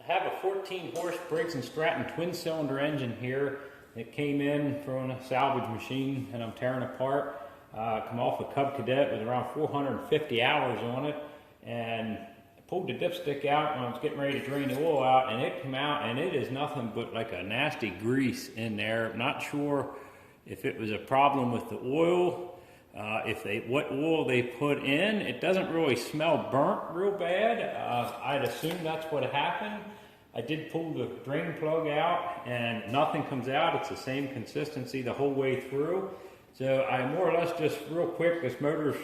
have a 14 horse Briggs and Stratton twin cylinder engine here. It came in from a salvage machine and I'm tearing apart. Come off a Cub Cadet with around 450 hours on it, and I pulled the dipstick out when I was getting ready to drain the oil out, and it came out and it is nothing but like a nasty grease in there. Not sure if it was a problem with the oil, what oil they put in. It doesn't really smell burnt real bad. I'd assume that's what happened. I did pull the drain plug out and nothing comes out. It's the same consistency the whole way through. So I more or less just real quick, this motor's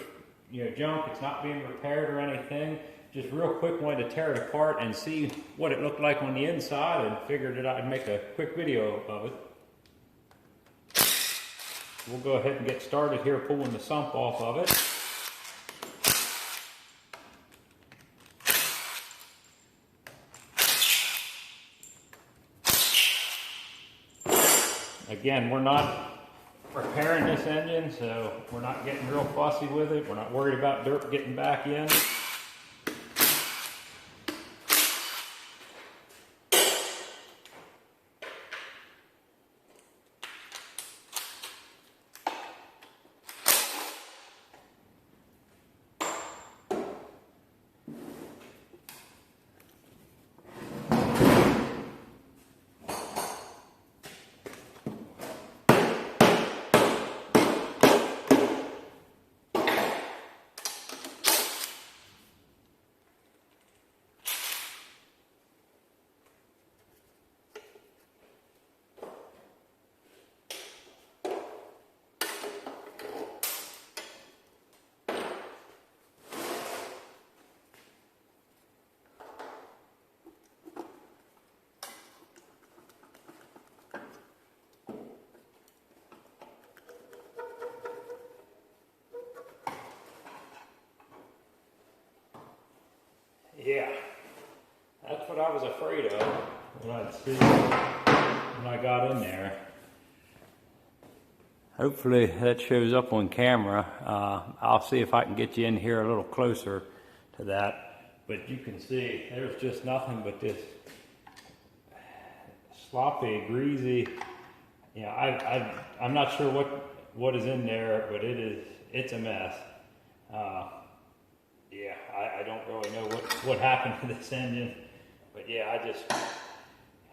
junk, it's not being repaired or anything. Just real quick wanted to tear it apart and see what it looked like on the inside, and figured that I'd make a quick video of it. We'll go ahead and get started here pulling the sump off of it. Again, we're not repairing this engine, so we're not getting real fussy with it. We're not worried about dirt getting back in. Yeah, that's what I was afraid of when I'd see when I got in there. Hopefully that shows up on camera. I'll see if I can get you in here a little closer to that. But you can see there's just nothing but this sloppy, greasy. I'm not sure what is in there, but it's a mess. Yeah, I don't really know what happened to this engine, but yeah, I just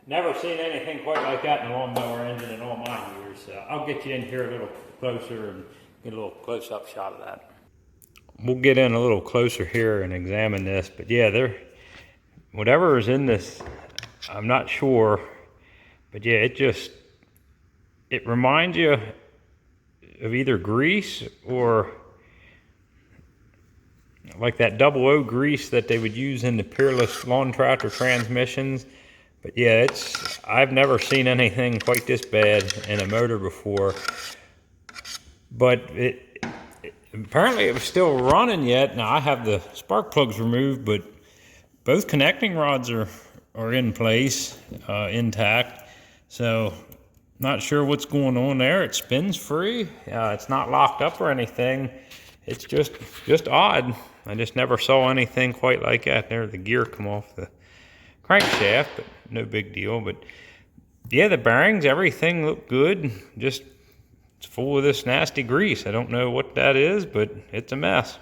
never seen anything quite like that in a lawnmower engine in all my years. So I'll get you in here a little closer and get a little close-up shot of that. We'll get in a little closer here and examine this, but yeah, whatever is in this, I'm not sure, but yeah, it reminds you of either grease or like that double O grease that they would use in the Peerless lawn tractor transmissions. But yeah, I've never seen anything quite this bad in a motor before. But apparently it was still running yet. Now I have the spark plugs removed, but both connecting rods are in place, intact. So not sure what's going on there. It spins free. It's not locked up or anything. It's just odd. I just never saw anything quite like that. There, the gear come off the crankshaft, but no big deal. But yeah, the bearings, everything looked good. Just it's full of this nasty grease. I don't know what that is, but it's a mess.